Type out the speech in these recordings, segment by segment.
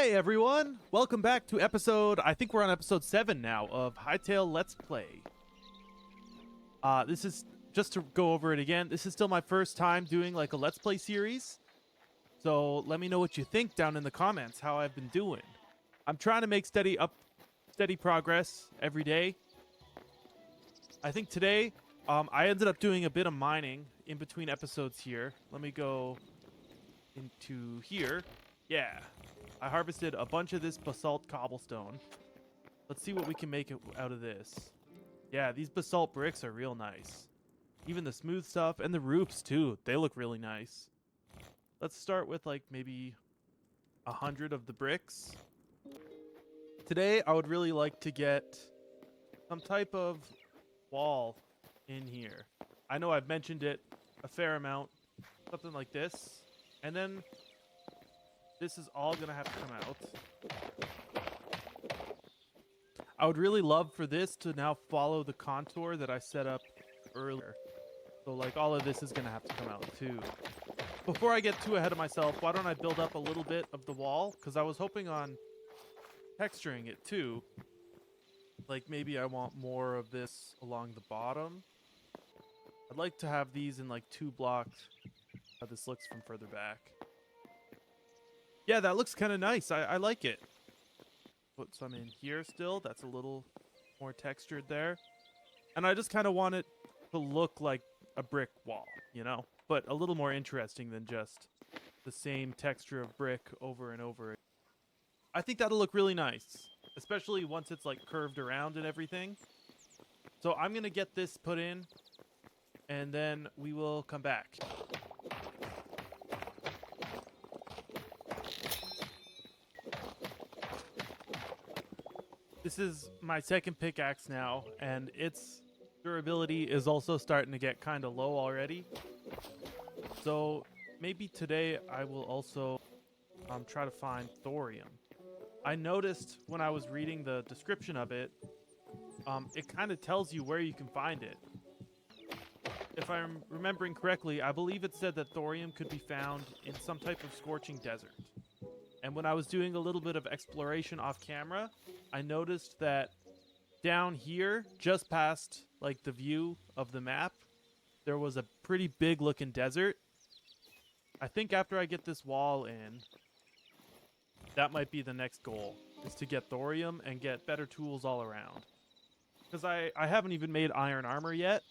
Hey everyone! Welcome back to I think we're on episode 7 now of Hytale Let's Play. This is, just to go over it again, this is still my first time doing like a Let's Play series. So let me know what you think down in the comments, how I've been doing. I'm trying to make steady progress every day. I think today, I ended up doing a bit of mining in between episodes here. Let me go into here. Yeah. I harvested a bunch of this basalt cobblestone. Let's see what we can make out of this. Yeah, these basalt bricks are real nice. Even the smooth stuff and the roofs too. They look really nice. Let's start with like maybe 100 of the bricks. Today, I would really like to get some type of wall in here. I know I've mentioned it a fair amount. Something like this. And then this is all going to have to come out. I would really love for this to now follow the contour that I set up earlier. So like all of this is going to have to come out too. Before I get too ahead of myself, why don't I build up a little bit of the wall? Because I was hoping on texturing it too. Like maybe I want more of this along the bottom. I'd like to have these in like 2 blocks. How this looks from further back. Yeah, that looks kind of nice. I like it. Put some in here still. That's a little more textured there. And I just kind of want it to look like a brick wall, you know? But a little more interesting than just the same texture of brick over and over. I think that'll look really nice, especially once it's like curved around and everything. So I'm going to get this put in, and then we will come back. This is my second pickaxe now, and its durability is also starting to get kind of low already. So maybe today I will also try to find thorium. I noticed when I was reading the description of it, it kind of tells you where you can find it. If I'm remembering correctly, I believe it said that thorium could be found in some type of scorching desert. And when I was doing a little bit of exploration off camera, I noticed that down here, just past like the view of the map, there was a pretty big looking desert. I think after I get this wall in, that might be the next goal, is to get thorium and get better tools all around. Because I haven't even made iron armor yet.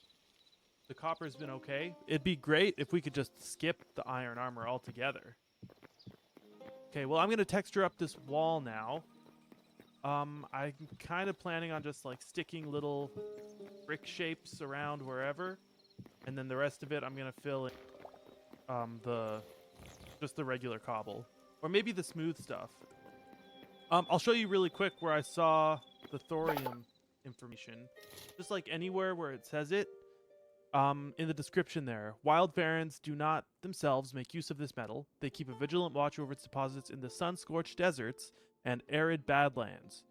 The copper's been okay. It'd be great if we could just skip the iron armor altogether. Okay, well, I'm going to texture up this wall now. I'm kind of planning on just like sticking little brick shapes around wherever. And then the rest of it, I'm going to fill in just the regular cobble. Or maybe the smooth stuff. I'll show you really quick where I saw the thorium information. Just like anywhere where it says it. In the description there, wild varans do not themselves make use of this metal. They keep a vigilant watch over its deposits in the sun-scorched deserts and arid Badlands.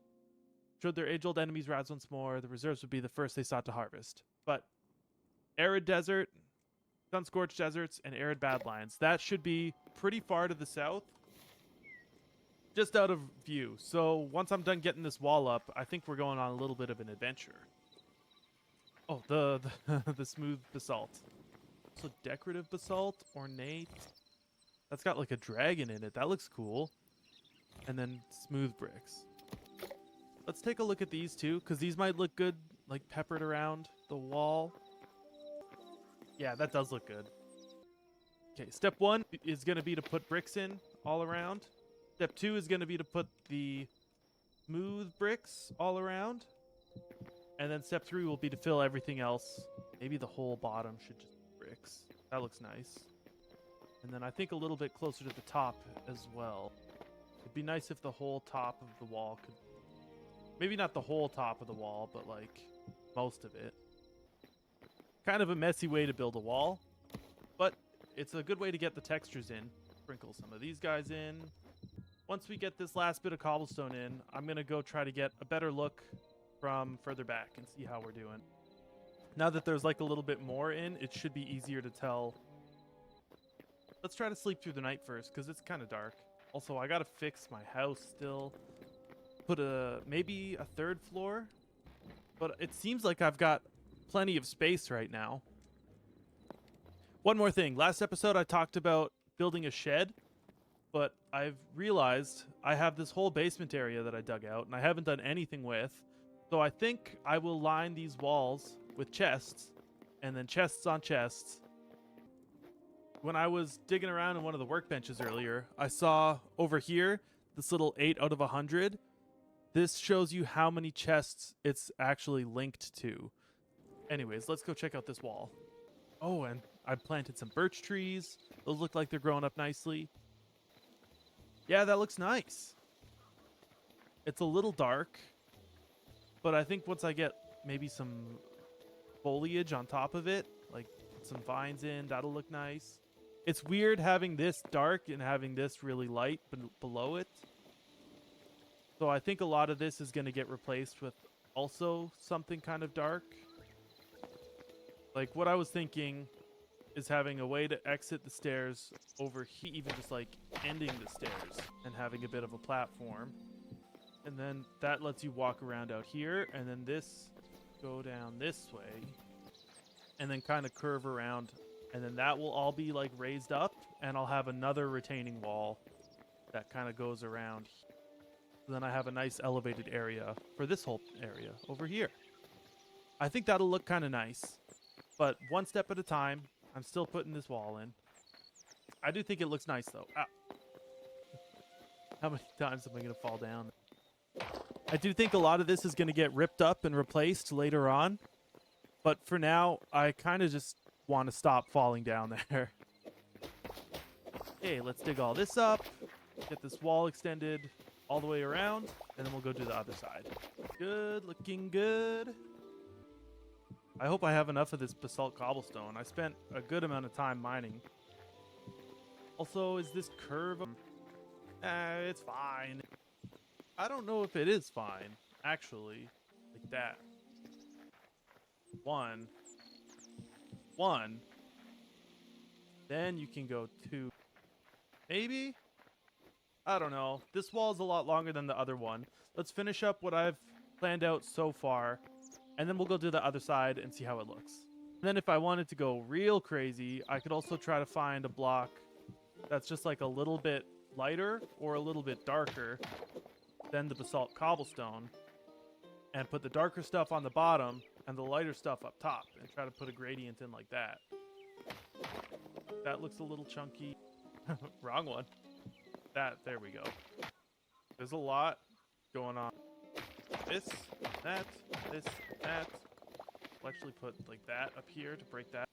Should their age-old enemies rise once more, the reserves would be the first they sought to harvest. But arid desert, sun-scorched deserts, and arid Badlands, that should be pretty far to the south. Just out of view. So once I'm done getting this wall up, I think we're going on a little bit of an adventure. Oh, the smooth basalt. So decorative basalt, ornate. That's got like a dragon in it. That looks cool. And then smooth bricks. Let's take a look at these two, because these might look good, like peppered around the wall. Yeah, that does look good. Okay, step 1 is going to be to put bricks in all around. Step 2 is going to be to put the smooth bricks all around. And then step 3 will be to fill everything else. Maybe the whole bottom should just be bricks. That looks nice. And then I think a little bit closer to the top as well. It'd be nice if the whole top of the wall could... Maybe not the whole top of the wall, but like most of it. Kind of a messy way to build a wall. But it's a good way to get the textures in. Sprinkle some of these guys in. Once we get this last bit of cobblestone in, I'm going to go try to get a better look from further back and see how we're doing. Now that there's like a little bit more in, it should be easier to tell. Let's try to sleep through the night first, because it's kind of dark. Also, I gotta fix my house still. Put maybe a third floor. But it seems like I've got plenty of space right now. One more thing. Last episode, I talked about building a shed. But I've realized I have this whole basement area that I dug out, and I haven't done anything with. So I think I will line these walls with chests, and then chests on chests. When I was digging around in one of the workbenches earlier, I saw over here this little 8 out of 100. This shows you how many chests it's actually linked to. Anyways, let's go check out this wall. Oh, and I planted some birch trees. Those look like they're growing up nicely. Yeah, that looks nice. It's a little dark, but I think once I get maybe some foliage on top of it, like put some vines in, that'll look nice. It's weird having this dark and having this really light below it. So I think a lot of this is going to get replaced with also something kind of dark. Like what I was thinking is having a way to exit the stairs over here, even just like ending the stairs and having a bit of a platform. And then that lets you walk around out here, and then this go down this way and then kind of curve around, and then that will all be like raised up, and I'll have another retaining wall that kind of goes around. So then I have a nice elevated area for this whole area over here. I think that'll look kind of nice, but one step at a time. I'm still putting this wall in. I do think it looks nice, though. Ow. How many times am I going to fall down? I do think a lot of this is going to get ripped up and replaced later on. But for now, I kind of just want to stop falling down there. Okay, let's dig all this up. Get this wall extended all the way around. And then we'll go do the other side. Good, looking good. I hope I have enough of this basalt cobblestone. I spent a good amount of time mining. Also, is this curve... it's fine. I don't know if it is fine, actually. Like that. One. Then you can go 2. Maybe? I don't know. This wall is a lot longer than the other one. Let's finish up what I've planned out so far. And then we'll go do the other side and see how it looks. And then if I wanted to go real crazy, I could also try to find a block that's just like a little bit lighter or a little bit darker than the basalt cobblestone, and put the darker stuff on the bottom and the lighter stuff up top, and try to put a gradient in like that. That looks a little chunky. Wrong one. There we go. There's a lot going on. This, that. I'll actually put like that up here to break that.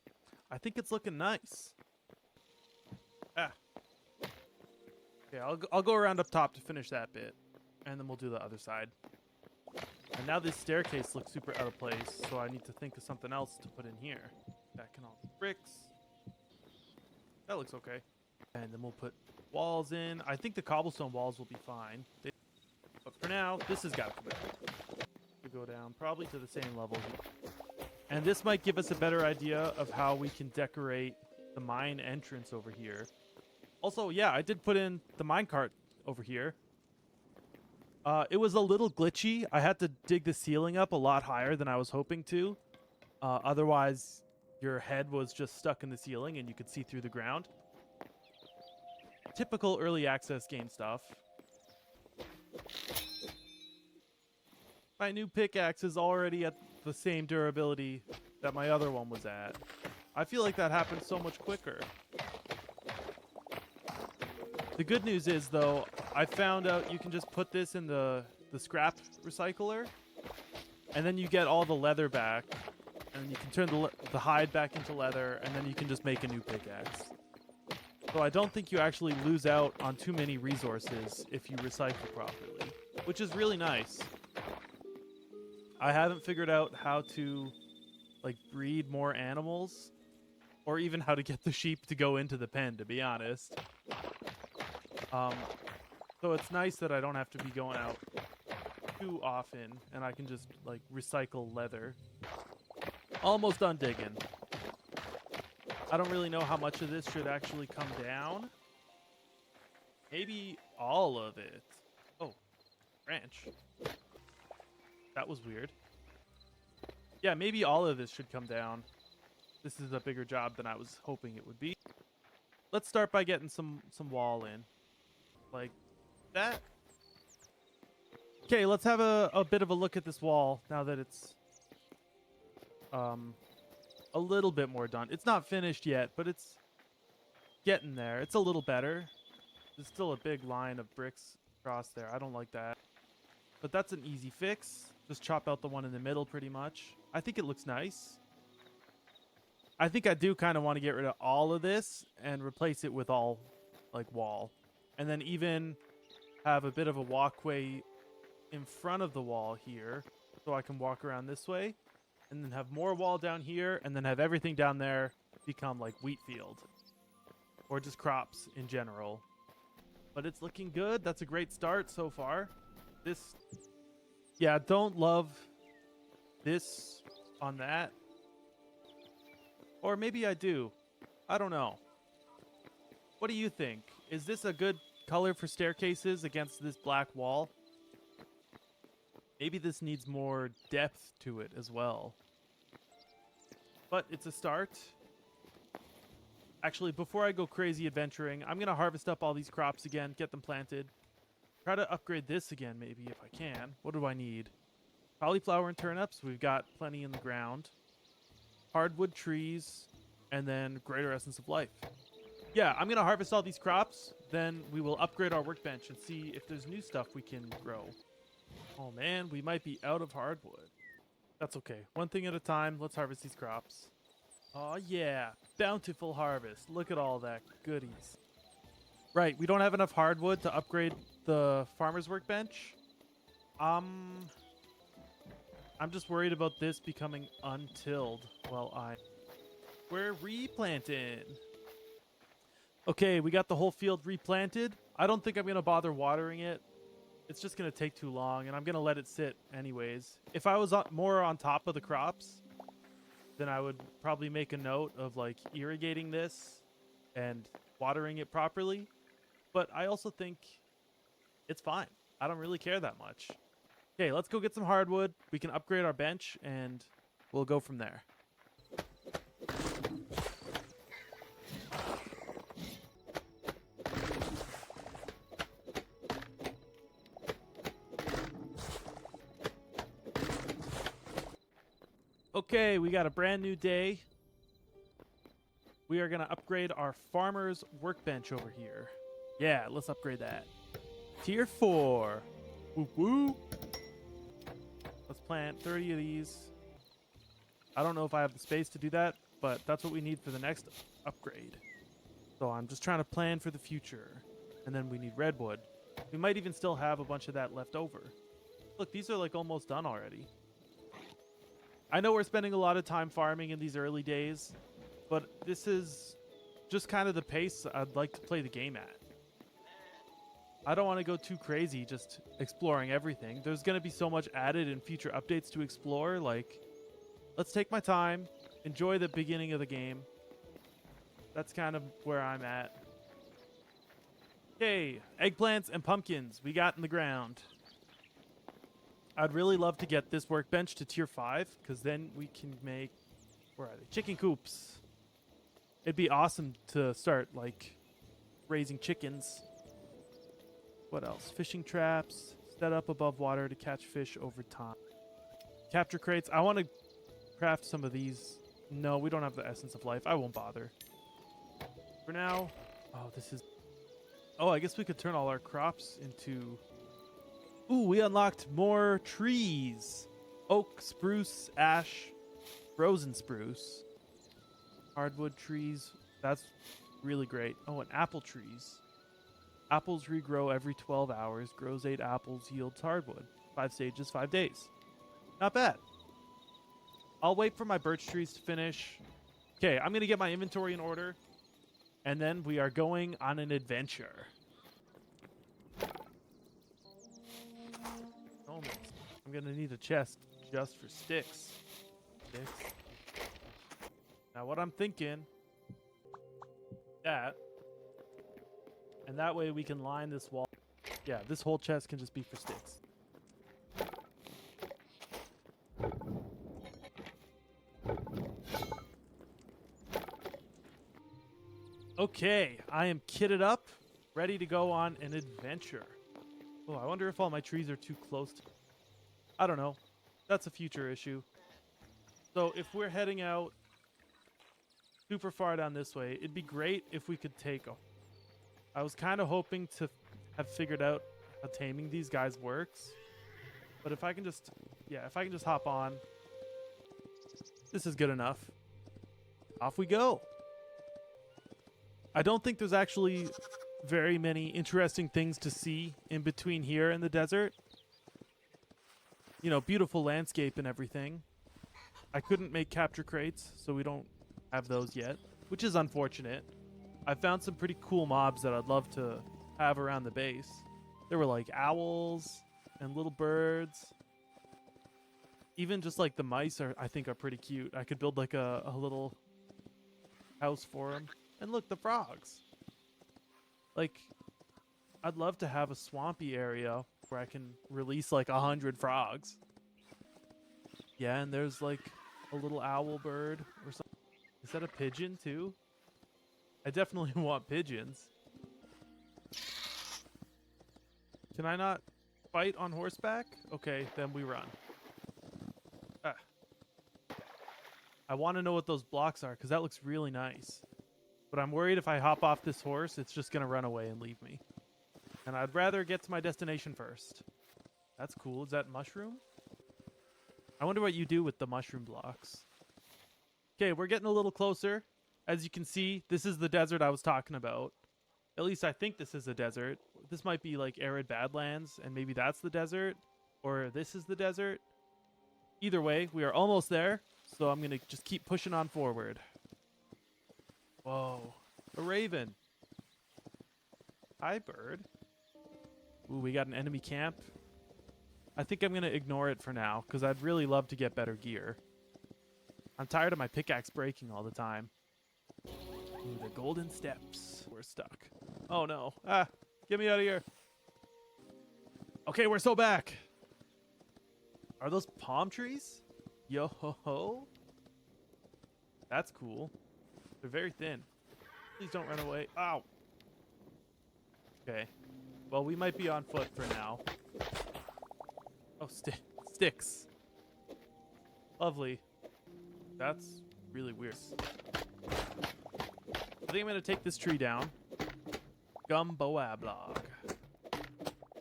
I think it's looking nice. Okay, I'll go around up top to finish that bit, and then we'll do the other side. And now this staircase looks super out of place, so I need to think of something else to put in here. That can all be bricks. That looks okay. And then we'll put walls in. I think the cobblestone walls will be fine. But for now, this has got to come out. We go down probably to the same level here. And this might give us a better idea of how we can decorate the mine entrance over here. Also, yeah, I did put in the minecart over here. It was a little glitchy. I had to dig the ceiling up a lot higher than I was hoping to. Otherwise, your head was just stuck in the ceiling and you could see through the ground. Typical early access game stuff. My new pickaxe is already at the same durability that my other one was at. I feel like that happened so much quicker. The good news is, though, I found out you can just put this in the scrap recycler, and then you get all the leather back, and you can turn the hide back into leather, and then you can just make a new pickaxe. So I don't think you actually lose out on too many resources if you recycle properly, which is really nice. I haven't figured out how to like breed more animals, or even how to get the sheep to go into the pen, to be honest. So it's nice that I don't have to be going out too often, and I can just like recycle leather. Almost done digging. I don't really know how much of this should actually come down. Maybe all of it. Oh, branch. That was weird. Yeah, maybe all of this should come down. This is a bigger job than I was hoping it would be. Let's start by getting some wall in. Like that. Okay, let's have a bit of a look at this wall now that it's a little bit more done. It's not finished yet, but it's getting there. It's a little better. There's still a big line of bricks across there. I don't like that. But that's an easy fix. Just chop out the one in the middle pretty much. I think it looks nice. I think I do kind of want to get rid of all of this and replace it with all like wall. And then even have a bit of a walkway in front of the wall here so I can walk around this way. And then have more wall down here and then have everything down there become like wheat field. Or just crops in general. But it's looking good. That's a great start so far. This, yeah, don't love this on that. Or maybe I do. I don't know. What do you think? Is this a good color for staircases against this black wall? Maybe this needs more depth to it as well. But it's a start. Actually, before I go crazy adventuring, I'm going to harvest up all these crops again, get them planted. Try to upgrade this again, maybe, if I can. What do I need? Cauliflower and turnips. We've got plenty in the ground. Hardwood trees. And then greater essence of life. Yeah, I'm going to harvest all these crops. Then we will upgrade our workbench and see if there's new stuff we can grow. Oh, man, we might be out of hardwood. That's okay. One thing at a time. Let's harvest these crops. Oh, yeah. Bountiful harvest. Look at all that goodies. Right, we don't have enough hardwood to upgrade the farmer's workbench. I'm just worried about this becoming untilled while we're replanting. Okay, we got the whole field replanted. I don't think I'm going to bother watering it. It's just going to take too long, and I'm going to let it sit anyways. If I was more on top of the crops, then I would probably make a note of like irrigating this and watering it properly. But I also think it's fine. I don't really care that much. Okay, let's go get some hardwood. We can upgrade our bench and we'll go from there. Okay, we got a brand new day. We are going to upgrade our farmer's workbench over here. Yeah, let's upgrade that. Tier 4. Woo woo. Let's plant 30 of these. I don't know if I have the space to do that, but that's what we need for the next upgrade. So I'm just trying to plan for the future. And then we need redwood. We might even still have a bunch of that left over. Look, these are like almost done already. I know we're spending a lot of time farming in these early days, but this is just kind of the pace I'd like to play the game at. I don't want to go too crazy just exploring everything. There's going to be so much added in future updates to explore. Like, let's take my time, enjoy the beginning of the game. That's kind of where I'm at. Okay, eggplants and pumpkins we got in the ground. I'd really love to get this workbench to tier 5, because then we can make, where are they? Chicken coops. It'd be awesome to start, like, raising chickens. What else? Fishing traps. Set up above water to catch fish over time. Capture crates. I want to craft some of these. No, we don't have the essence of life. I won't bother. For now. Oh, this is... Oh, I guess we could turn all our crops into... Ooh, we unlocked more trees. Oak, spruce, ash, frozen spruce. Hardwood trees. That's really great. Oh, and apple trees. Apples regrow every 12 hours. Grows 8 apples, yields hardwood. 5 stages, 5 days. Not bad. I'll wait for my birch trees to finish. Okay, I'm going to get my inventory in order. And then we are going on an adventure. Almost. I'm going to need a chest just for sticks. Now what I'm thinking... That... And that way we can line this wall. Yeah, this whole chest can just be for sticks. Okay, I am kitted up, ready to go on an adventure. Oh, I wonder if all my trees are too close to... I don't know. That's a future issue. So if we're heading out super far down this way, it'd be great if we could take a... I was kind of hoping to have figured out how taming these guys works. But if I can just... Yeah, if I can just hop on. This is good enough. Off we go. I don't think there's actually very many interesting things to see in between here and the desert. You know, beautiful landscape and everything. I couldn't make capture crates, so we don't have those yet, which is unfortunate. I found some pretty cool mobs that I'd love to have around the base. There were like owls and little birds. Even just like the mice I think are pretty cute. I could build like a little house for them. And look, the frogs. Like, I'd love to have a swampy area where I can release like 100 frogs. Yeah, and there's like a little owl bird or something. Is that a pigeon too? I definitely want pigeons. Can I not fight on horseback? Okay, then we run. Ah. I want to know what those blocks are because that looks really nice. But I'm worried if I hop off this horse, it's just going to run away and leave me. And I'd rather get to my destination first. That's cool. Is that mushroom? I wonder what you do with the mushroom blocks. Okay, we're getting a little closer. As you can see, this is the desert I was talking about. At least I think this is a desert. This might be like arid Badlands, and maybe that's the desert. Or this is the desert. Either way, we are almost there. So I'm going to just keep pushing on forward. Whoa, a raven. Hi, bird. Ooh, we got an enemy camp. I think I'm going to ignore it for now, because I'd really love to get better gear. I'm tired of my pickaxe breaking all the time. Ooh, the golden steps. We're stuck. Oh, no. Ah, get me out of here. Okay, we're so back. Are those palm trees? Yo-ho-ho. That's cool. They're very thin. Please don't run away. Ow. Okay. Well, we might be on foot for now. Oh, sticks. Lovely. That's really weird. I think I'm going to take this tree down. Gumboablog.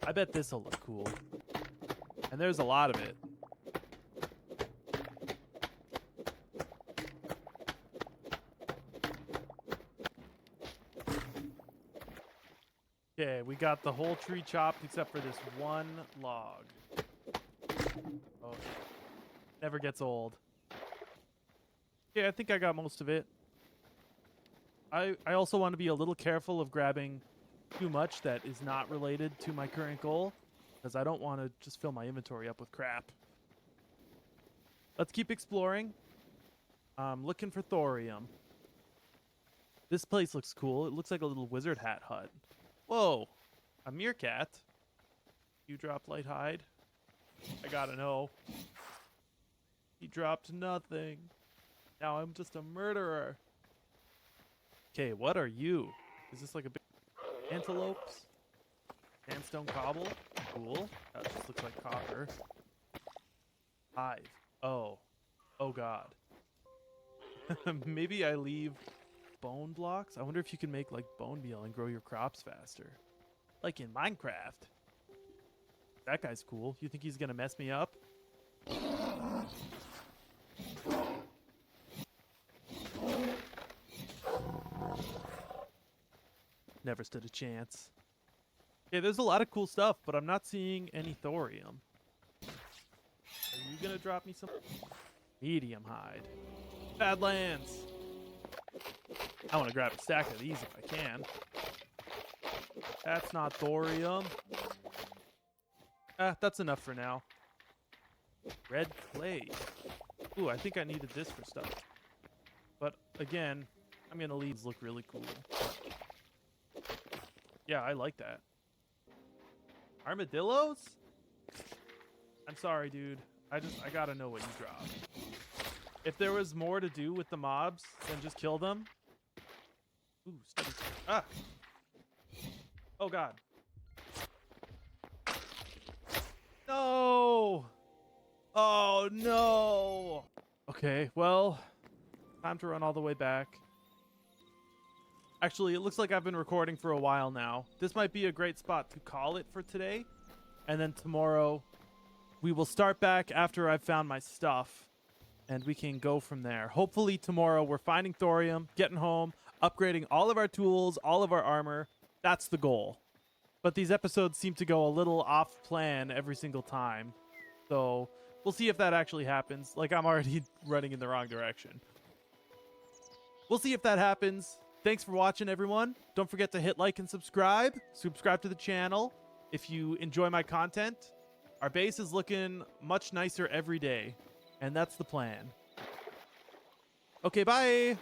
I bet this will look cool. And there's a lot of it. Okay, we got the whole tree chopped except for this one log. Oh, never gets old. Yeah, I think I got most of it. I also want to be a little careful of grabbing too much that is not related to my current goal, because I don't want to just fill my inventory up with crap. Let's keep exploring. I'm looking for thorium. This place looks cool. It looks like a little wizard hat hut. Whoa, a meerkat. You dropped light hide. I gotta know. He dropped nothing. Now I'm just a murderer. Okay, what are you? Is this like a big antelopes? Sandstone cobble? Cool. That just looks like copper. Hive. Oh. Oh god. Maybe I leave bone blocks? I wonder if you can make like bone meal and grow your crops faster. Like in Minecraft. That guy's cool. You think he's gonna mess me up? Never stood a chance. Okay, there's a lot of cool stuff, but I'm not seeing any thorium. Are you gonna drop me some? Medium hide. Badlands! I want to grab a stack of these if I can. That's not thorium. That's enough for now. Red clay. Ooh, I think I needed this for stuff. But again, I'm gonna leave these look really cool. Yeah, I like that. Armadillos? I'm sorry, dude. I gotta know what you dropped. If there was more to do with the mobs than just kill them. Ooh, steady. Ah! Oh, God. No! Oh, no! Okay, well, time to run all the way back. Actually, it looks like I've been recording for a while now. This might be a great spot to call it for today. And then tomorrow, we will start back after I've found my stuff. And we can go from there. Hopefully tomorrow we're finding thorium, getting home, upgrading all of our tools, all of our armor. That's the goal. But these episodes seem to go a little off plan every single time. So we'll see if that actually happens. Like, I'm already running in the wrong direction. We'll see if that happens. Thanks for watching, everyone. Don't forget to hit like and subscribe. Subscribe to the channel if you enjoy my content. Our base is looking much nicer every day. And that's the plan. Okay, bye!